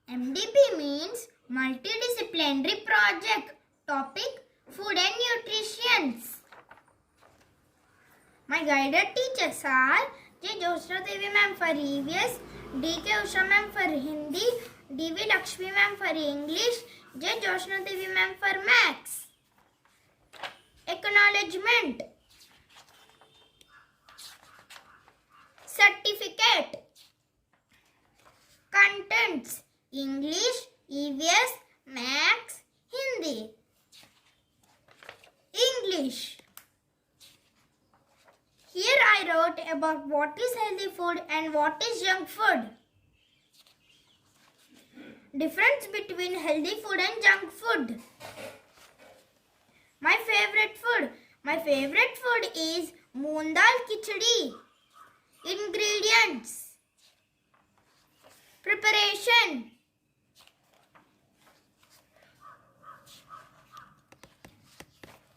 MDP means Multidisciplinary Project. Topic: Food and Nutrition. My guided teachers are J. Jyotsna Devi ma'am for EVS, D.K. Usha ma'am for Hindi, D.V. Lakshmi ma'am for English, J. Jyotsna Devi ma'am for Maths. Acknowledgement. Certificate. Contents: English, EVS, Maths, Hindi. English. Here I wrote about what is healthy food and what is junk food. Difference between healthy food and junk food. My favorite food. My favorite food is moong dal khichdi. Ingredients. Preparation.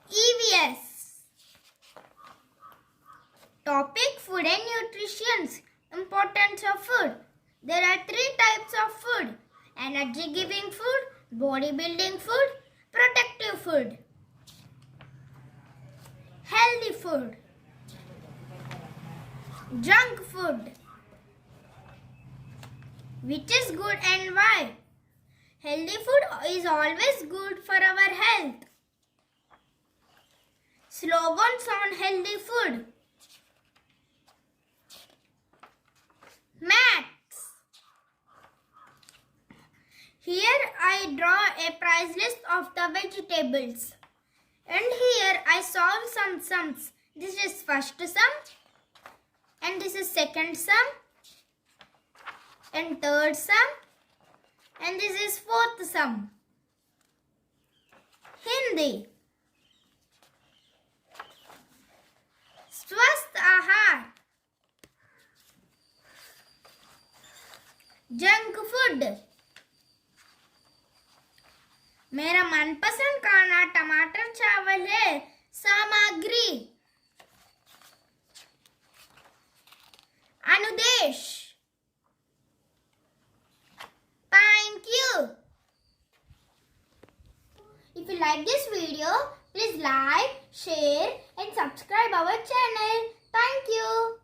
EVS. Topic: Food and Nutrition. Importance of food. There are 3 types of food: energy giving food, bodybuilding food, protective food. Healthy food. Junk food. Which is good and why? Healthy food is always good for our health. Slogans on healthy food. Maths. Here I draw a price list of the vegetables. And here I solve some sums. This is first sum. And this is second sum. And third sum. And this is fourth sum. Hindi. स्वस्थ आहार. Junk food. मेरा मनपसंद खाना टमाटर चावल है. सामग्री. अनुदेश. Thank you. If you like this video, please like, share and subscribe our channel. Thank you.